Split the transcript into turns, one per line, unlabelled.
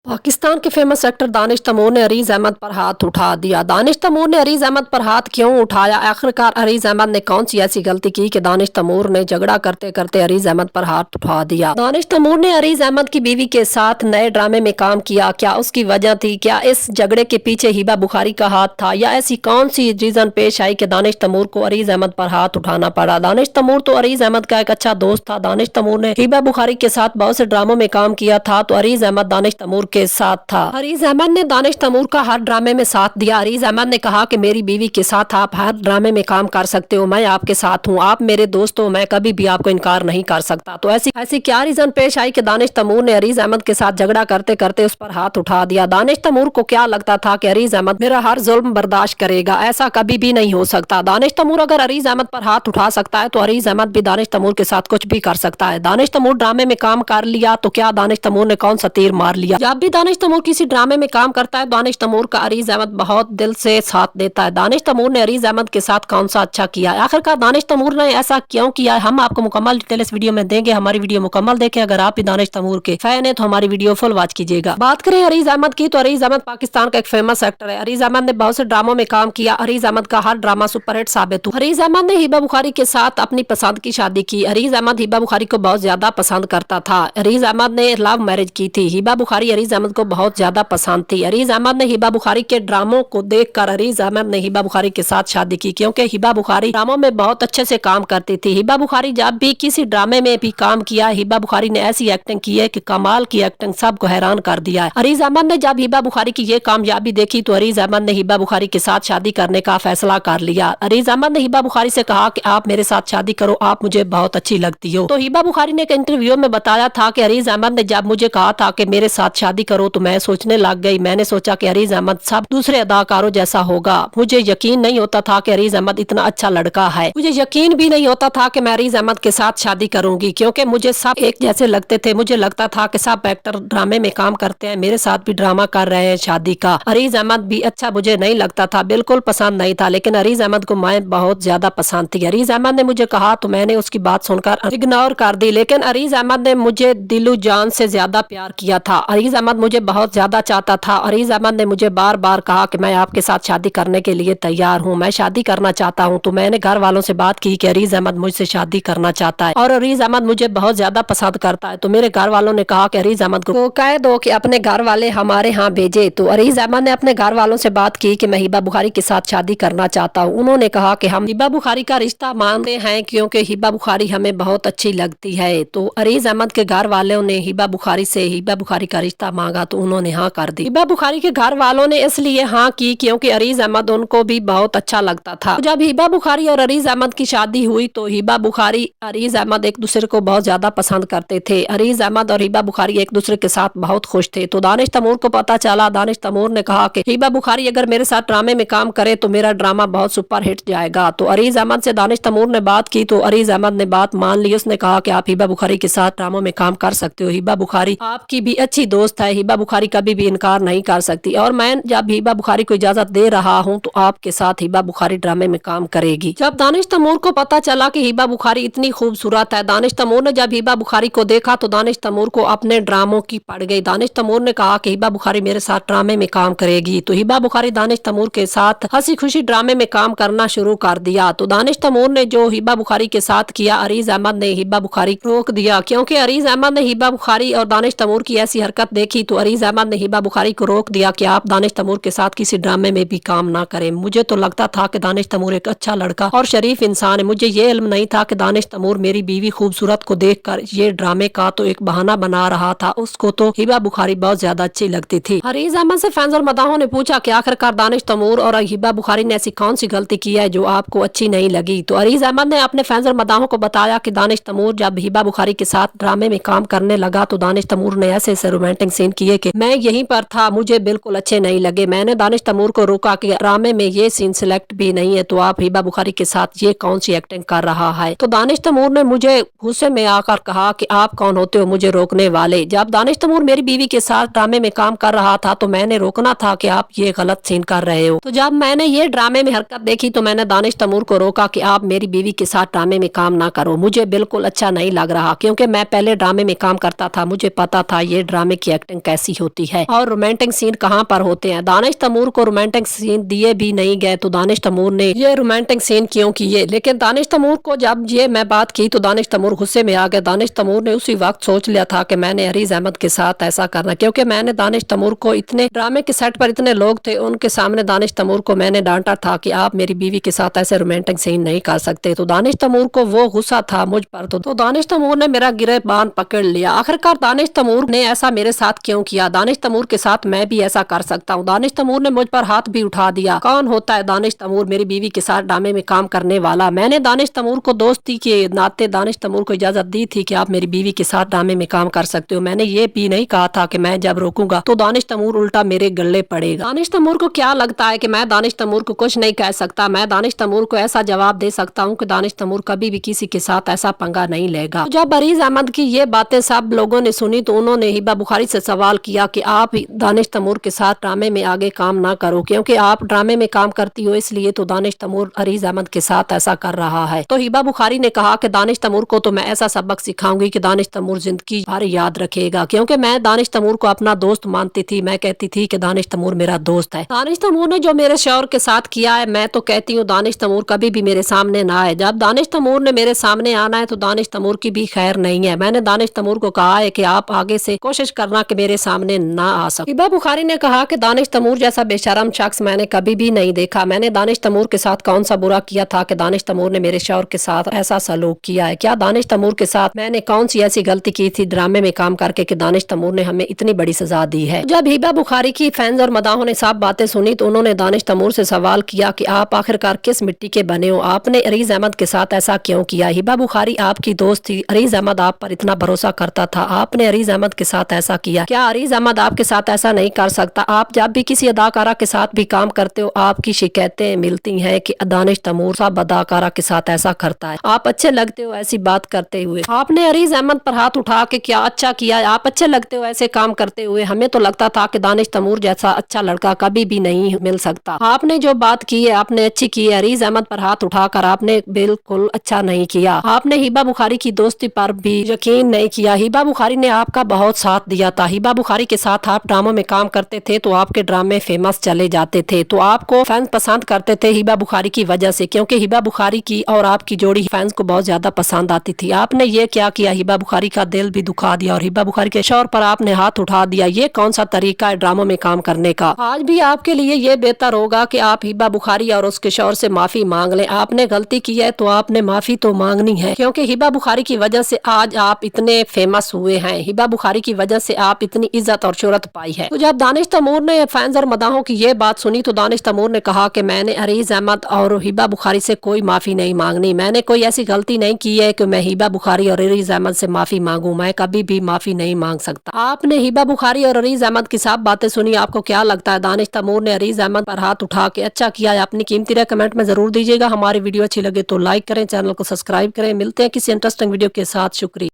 पाकिस्तान के famous actor Danish Taimur ने अरीज अहमद पर हाथ उठा दिया। दानिश तैमूर ने अरीज अहमद पर हाथ क्यों उठाया? आखिरकार अरीज अहमद ने कौन सी ऐसी गलती की कि दानिश तैमूर ने झगड़ा करते करते अरीज अहमद पर हाथ उठा दिया? दानिश तैमूर ने अरीज अहमद की बीवी के साथ नए ड्रामे में काम किया, क्या उसकी वजह थी? क्या इस झगड़े के पीछे हिबा बुखारी का हाथ था, या ऐसी कौन सी रीजन पेश आई कि दानिश तैमूर को अरीज अहमद पर हाथ उठाना पड़ा? दानिश तैमूर तो अरीज अहमद का एक अच्छा दोस्त था। दानिश तैमूर ने हिबा बुखारी के साथ बहुत से ड्रामों में काम किया था, तो अरीज अहमद दानिश तैमूर के साथ था। अरीज अहमद ने दानिश तैमूर का हर ड्रामे में साथ दिया। अरीज अहमद ने कहा कि मेरी बीवी के साथ आप हर ड्रामे में काम कर सकते हो, मैं आपके साथ हूँ, आप मेरे दोस्त हो, मैं कभी भी आपको इनकार नहीं कर सकता। तो ऐसी क्या रीजन पेश आई कि दानिश तैमूर ने अरीज अहमद के साथ झगड़ा करते करते उस पर हाथ उठा दिया? दानिश तैमूर को क्या लगता था कि अरीज अहमद मेरा हर जुल्म बर्दाश्त करेगा? ऐसा कभी भी नहीं हो सकता। दानिश तैमूर अगर अरीज अहमद पर हाथ उठा सकता है तो अरीज अहमद भी दानिश तैमूर के साथ कुछ भी कर सकता है। दानिश तैमूर ड्रामे में काम कर लिया तो क्या दानिश तैमूर ने कौन सा तीर मार लिया? जब भी दानिश तैमूर किसी ड्रामे में काम करता है, दानिश तैमूर का अरीज अहमद बहुत दिल से साथ देता है। दानिश तैमूर ने अरीज अहमद के साथ कौन सा अच्छा किया? आखिरकार दानिश तैमूर ने ऐसा क्यों किया? हम आपको मुकम्मल डिटेल इस वीडियो में देंगे। हमारी वीडियो मुकम्मल देखें। अगर आप भी दानिश तैमूर के फैन है तो हमारी वीडियो फुल वॉच कीजिएगा। बात करें अरीज अहमद की, तो अरीज अहमद पाकिस्तान का एक फेमस एक्टर है। अरीज अहमद ने बहुत से ड्रामों में काम किया। अरीज अहमद का हर ड्रामा सुपरहिट साबित हुआ। अरीज अहमद ने हिबा बुखारी के साथ अपनी पसंद की शादी की। अरीज अहमद हिबा बुखारी को बहुत ज्यादा पसंद करता था। अरीज अहमद ने लव मैरिज की थी। हिबा बुखारी अरीज अहमद को बहुत ज्यादा पसंद थी। अरीज अहमद ने हिबा बुखारी के ड्रामों को देखकर अरीज अहमद ने हिबा बुखारी के साथ शादी की, क्योंकि हिबा बुखारी ड्रामों में बहुत अच्छे से काम करती थी। हिबा बुखारी जब भी किसी ड्रामे में भी काम किया, हिबा बुखारी ने ऐसी एक्टिंग की है कि कमाल की एक्टिंग, सबको हैरान कर दिया है। अरीज अहमद ने जब हिबा बुखारी की ये कामयाबी देखी तो अरीज अहमद ने हिबा बुखारी के साथ शादी करने का फैसला कर लिया। अरीज अहमद ने हिबा बुखारी से कहा कि आप मेरे साथ शादी करो, आप मुझे बहुत अच्छी लगती हो। तो हिबा बुखारी ने एक इंटरव्यू में बताया था कि अरीज अहमद ने जब मुझे कहा था कि मेरे साथ शादी करो तो मैं सोचने लग गई। मैंने सोचा कि अरीज अहमद सब दूसरे अदाकारों जैसा होगा। मुझे यकीन नहीं होता था कि अरीज अहमद इतना अच्छा लड़का है। मुझे यकीन भी नहीं होता था कि मैं अरीज अहमद के साथ शादी करूंगी, क्योंकि मुझे सब एक जैसे लगते थे। मुझे लगता था कि सब एक्टर ड्रामे में काम करते हैं, मेरे साथ भी ड्रामा कर रहे हैं शादी का। अरीज अहमद भी अच्छा मुझे नहीं लगता था, बिल्कुल पसंद नहीं था, लेकिन अरीज अहमद को मैं बहुत ज्यादा पसंद थी। अरीज अहमद ने मुझे कहा तो मैंने उसकी बात सुनकर इग्नोर कर दी, लेकिन अरीज अहमद ने मुझे दिलो जान से ज्यादा प्यार किया था। अरीज अहमद मुझे बहुत ज्यादा चाहता था। अरीज अहमद ने मुझे बार बार कहा कि मैं आपके साथ शादी करने के लिए तैयार हूँ, मैं शादी करना चाहता हूँ। तो मैंने घर वालों से बात की कि अरीज अहमद मुझसे शादी करना चाहता है और अरीज अहमद मुझे बहुत ज्यादा पसंद करता है। तो मेरे घर वालों ने कहा कि अरीज अहमद को कह दो कि अपने घर वाले हमारे यहाँ भेजे। तो अरीज अहमद ने अपने घर वालों से बात की कि मैं हिबा बुखारी के साथ शादी करना चाहता हूँ। उन्होंने कहा कि हम हिबा बुखारी का रिश्ता मानते हैं, क्योंकि हिबा बुखारी हमें बहुत अच्छी लगती है। तो अरीज अहमद के घर वालों ने हिबा बुखारी से हिबा बुखारी का रिश्ता मांगा तो उन्होंने हाँ कर दी। हिबा बुखारी के घर वालों ने इसलिए हाँ की क्योंकि अरीज अहमद उनको भी बहुत अच्छा लगता था। जब हिबा बुखारी और अरीज अहमद की शादी हुई तो हिबा बुखारी अरीज अहमद एक दूसरे को बहुत ज्यादा पसंद करते थे। अरीज अहमद और हिबा बुखारी एक दूसरे के साथ बहुत खुश थे। तो दानिश तैमूर को पता चला। दानिश तैमूर ने कहा कि हिबा बुखारी अगर मेरे साथ ड्रामे में काम करे तो मेरा ड्रामा बहुत सुपर हिट जाएगा। तो अरीज अहमद से दानिश तैमूर ने बात की तो अरीज अहमद ने बात मान ली। उसने कहा कि आप हिबा बुखारी के साथ ड्रामों में काम कर सकते हो, हिबा बुखारी आपकी भी अच्छी दोस्त है, हिबा बुखारी कभी भी इनकार नहीं कर सकती, और मैं जब हिबा बुखारी को इजाजत दे रहा हूँ तो आपके साथ हिबा बुखारी ड्रामे में काम करेगी। जब दानिश तैमूर को पता चला कि हिबा बुखारी इतनी खूबसूरत है, दानिश तैमूर ने जब हिबा बुखारी को देखा तो दानिश तैमूर को अपने ड्रामों की पड़ गई। दानिश तैमूर ने कहा कि हिबा बुखारी मेरे साथ ड्रामे में काम करेगी। तो हिबा बुखारी दानिश तैमूर के साथ हंसी खुशी ड्रामे में काम करना शुरू कर दिया। तो दानिश तैमूर ने जो हिबा बुखारी के साथ किया, अरीज अहमद ने हिबा बुखारी रोक दिया, क्योंकि अरीज अहमद ने हिबा बुखारी और दानिश तैमूर की ऐसी हरकत देखी तो अरीज अहमद ने हिबा बुखारी को रोक दिया कि आप दानिश तैमूर के साथ किसी ड्रामे में भी काम ना करें। मुझे तो लगता था कि दानिश तैमूर एक अच्छा लड़का और शरीफ इंसान है, मुझे ये इल्म नहीं था कि दानिश तैमूर मेरी बीवी खूबसूरत को देखकर ये ड्रामे का तो एक बहाना बना रहा था। उसको तो हिबा बुखारी बहुत ज्यादा अच्छी लगती थी। अरीज अहमद से फैंस और मदाहों ने पूछा कि आखिरकार दानिश तैमूर और हिबा बुखारी ने ऐसी कौन सी गलती की है जो आपको अच्छी नहीं लगी? तो अरीज अहमद ने अपने फैंस और मदाहों को बताया कि दानिश तैमूर जब हिबा बुखारी के साथ ड्रामे में काम करने लगा तो दानिश तैमूर ने ऐसे ऐसे रोमांटिक सीन किए कि मैं यहीं पर था, मुझे बिल्कुल अच्छे नहीं लगे। मैंने दानिश तैमूर को रोका कि ड्रामे में ये सीन सिलेक्ट भी नहीं है, तो आप हिबा बुखारी के साथ ये कौन सी एक्टिंग कर रहा है? तो दानिश तैमूर ने मुझे गुस्से में आकर कहा कि आप कौन होते हो मुझे रोकने वाले? जब दानिश तैमूर मेरी बीवी के साथ ड्रामे में काम कर रहा था तो मैंने रोकना था कि आप ये गलत सीन कर रहे हो। तो जब मैंने ये ड्रामे में हरकत देखी तो मैंने दानिश तैमूर को रोका कि आप मेरी बीवी के साथ ड्रामे में काम ना करो, मुझे बिल्कुल अच्छा नहीं लग रहा, क्योंकि मैं पहले ड्रामे में काम करता था, मुझे पता था ये ड्रामे की एक्टिंग एक्टिंग कैसी होती है और रोमांटिक सीन कहाँ पर होते हैं। दानिश तैमूर को रोमांटिक सीन दिए भी नहीं गए तो दानिश तैमूर ने ये रोमांटिक सीन क्यों किए। लेकिन दानिश तैमूर को जब ये मैं बात की तो दानिश तैमूर गुस्से में आ गए। दानिश तैमूर ने उसी वक्त सोच लिया था कि मैंने अरीज अहमद के साथ ऐसा करना, क्योंकि मैंने दानिश तैमूर को इतने ड्रामे के सेट पर इतने लोग थे उनके सामने दानिश तैमूर को मैंने डांटा था कि आप मेरी बीवी के साथ ऐसे रोमांटिक सीन नहीं कर सकते। तो दानिश तैमूर को वो गुस्सा था मुझ पर, तो दानिश तैमूर ने मेरा गिरबान पकड़ लिया। आखिरकार दानिश तैमूर ने ऐसा मेरे साथ क्यों किया। दानिश तैमूर के साथ मैं भी ऐसा कर सकता हूँ। दानिश तैमूर ने मुझ पर हाथ भी उठा दिया। कौन होता है दानिश तैमूर मेरी बीवी के साथ ड्रामे में काम करने वाला। मैंने दानिश तैमूर को दोस्ती के नाते दानिश तैमूर को इजाजत दी थी कि आप मेरी बीवी के साथ ड्रामे में काम कर सकते हो। मैंने ये भी नहीं कहा था कि मैं जब रोकूंगा तो दानिश तैमूर उल्टा मेरे गले पड़ेगा। दानिश तैमूर को क्या लगता है कि मैं दानिश तैमूर को कुछ नहीं कह सकता। मैं दानिश तैमूर को ऐसा जवाब दे सकता हूँ कि दानिश तैमूर कभी भी किसी के साथ ऐसा पंगा नहीं लेगा। तो जब अरीज अहमद की ये बातें सब लोगों ने सुनी तो उन्होंने हिबा बुखारी से सवाल किया कि आप दानिश तैमूर के साथ ड्रामे में आगे काम ना करो, क्योंकि आप ड्रामे में काम करती हो इसलिए तो दानिश तैमूर अरीज अहमद के साथ ऐसा कर रहा है। तो हिबा बुखारी ने कहा कि दानिश तैमूर को तो मैं ऐसा सबक सिखाऊंगी कि दानिश तैमूर जिंदगी भर याद रखेगा, क्योंकि मैं दानिश तैमूर को अपना दोस्त मानती थी। मैं कहती थी कि दानिश तैमूर मेरा दोस्त है। दानिश तैमूर ने जो मेरे शौहर के साथ किया है मैं तो कहती हूँ दानिश तैमूर कभी भी मेरे सामने ना आए। जब दानिश तैमूर ने मेरे सामने आना है तो दानिश तैमूर की भी खैर नहीं है। मैंने दानिश तैमूर को कहा है कि आप आगे से कोशिश करना कि मेरे सामने ना आ सके। हिबा बुखारी ने कहा कि दानिश तैमूर जैसा बेशरम शख्स मैंने कभी भी नहीं देखा। मैंने दानिश तैमूर के साथ कौन सा बुरा किया था कि दानिश तैमूर ने मेरे शौहर के साथ ऐसा सलूक किया है। क्या दानिश तैमूर के साथ मैंने कौन सी ऐसी गलती की थी ड्रामे में काम करके कि दानिश तैमूर ने हमें इतनी बड़ी सजा दी है। जब हिबा बुखारी की फैंस और मदाहों ने सब बातें सुनी तो उन्होंने दानिश तैमूर से सवाल किया कि आप आखिरकार किस मिट्टी के बने हो, आपने अरीज अहमद के साथ ऐसा क्यों किया। हिबा बुखारी आपकी दोस्त थी, अरीज अहमद आप पर इतना भरोसा करता था, आपने अरीज अहमद के साथ ऐसा किया। क्या अरीज अहमद आपके साथ ऐसा नहीं कर सकता। आप जब भी किसी अदाकारा के साथ भी काम करते हो आपकी शिकायतें मिलती हैं कि दानिश तैमूर सब अदाकारा के साथ ऐसा करता है। आप अच्छे लगते हो ऐसी बात करते हुए। आपने अरीज अहमद पर हाथ उठा के क्या अच्छा किया। आप अच्छे लगते हो ऐसे काम करते हुए। हमें तो लगता था कि दानिश तैमूर जैसा अच्छा लड़का कभी भी नहीं मिल सकता। आपने जो बात की है आपने अच्छी की है। अरीज अहमद पर हाथ उठाकर आपने बिल्कुल अच्छा नहीं किया। आपने हिबा बुखारी की दोस्ती पर भी यकीन नहीं किया। हिबा बुखारी ने आपका बहुत साथ दिया था। हिबा बुखारी के साथ आप ड्रामों में काम करते थे तो आपके ड्रामे फेमस चले जाते थे, तो आपको फैंस पसंद करते थे हिबा बुखारी की वजह से, क्योंकि हिबा बुखारी की और आपकी जोड़ी फैंस को बहुत ज्यादा पसंद आती थी। आपने ये क्या किया, हिबा बुखारी का दिल भी दुखा दिया और हिबा बुखारी के शौहर पर आपने हाथ उठा दिया। ये कौन सा तरीका है ड्रामों में काम करने का। आज भी आपके लिए ये बेहतर होगा कि आप हिबा बुखारी और उसके शौहर से माफी मांग लें। आपने गलती की है तो आपने माफी तो मांगनी है, क्योंकि हिबा बुखारी की वजह से आज आप इतने फेमस हुए हैं। हिबा बुखारी की वजह से आप इतनी इज्जत और शोहरत पाई है। तो जब दानिश तैमूर ने फैंस और मदाहों की ये बात सुनी तो दानिश तैमूर ने कहा कि मैंने अरीज अहमद और हिबा बुखारी से कोई माफी नहीं मांगनी। मैंने कोई ऐसी गलती नहीं की है कि मैं हिबा बुखारी और अरीज अहमद से माफी मांगू। मैं कभी भी माफी नहीं मांग सकता। आपने हिबा बुखारी और अरीज अहमद की सब बातें सुनी। आपको क्या लगता है दानिश तैमूर ने अरीज अहमद पर हाथ उठा के अच्छा किया है। अपनी कीमती राय कमेंट में जरूर दीजिएगा। हमारी वीडियो अच्छी लगे तो लाइक करें, चैनल को सब्सक्राइब करें। मिलते हैं किसी इंटरेस्टिंग वीडियो के साथ। शुक्रिया।